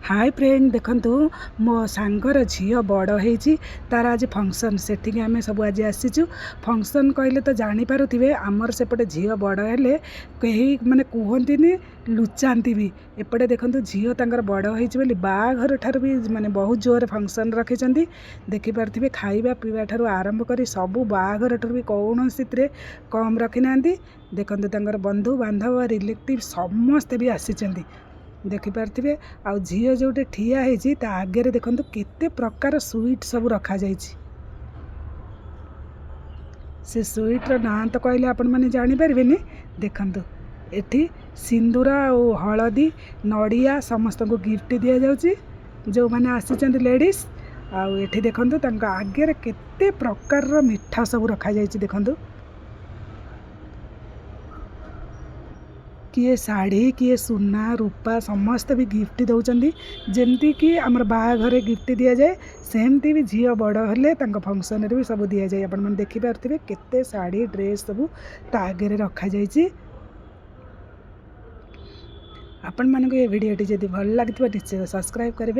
Hi friend देखंतु मो सांगर झील बड़ होती तार आज फंक्शन से आम सब आज आसीचु फंक्शन कहले तो जानीपारे आमर सेपटे झील बड़ हेले कहीं माने कहती लुचाती भी एपटे देखंतु झील तांकर बड़ होती बाघर ठार भी माने बहुत जोर फंक्शन रखिंट देखिपारे खाଇବା पीवा ठार आरंभ कर सबू बाघर ठार भी कौन कम रखी ना देखंतु तांकर बंधु बांधव रिलेटिव समस्ते भी आसीचंदी देखिपारे आ झील जोटे ठिया होती आगे देखो केते प्रकार स्वीट सब रखा जाइछि। से स्वीट्र ना तो कहले आपण मैंने जानीपारे देखंतु एठी सिंदूर और हलदी नड़िया समस्त को गिफ्ट दि जाउछि जो मैंने आसीचंदी लेडीज आउ एठी देखंतु तांका आगे केते प्रकार मिठा सब रखा जाइछि देखंतु किए शाढ़ी किए सुना रूपा समस्त भी गिफ्ट दौरान जमती कि आमर बाघर गिफ्ट दि जाए सेमती भी झील बड़ हेले फंक्शन भी सब दि जाए आपण मैंने देखिपारे केते शाढ़ी ड्रेस सब आगे रखा जाइछि। आपण मानक ये वीडियोटी जदि भल लगी निश्चय सब्सक्राइब करेंगे।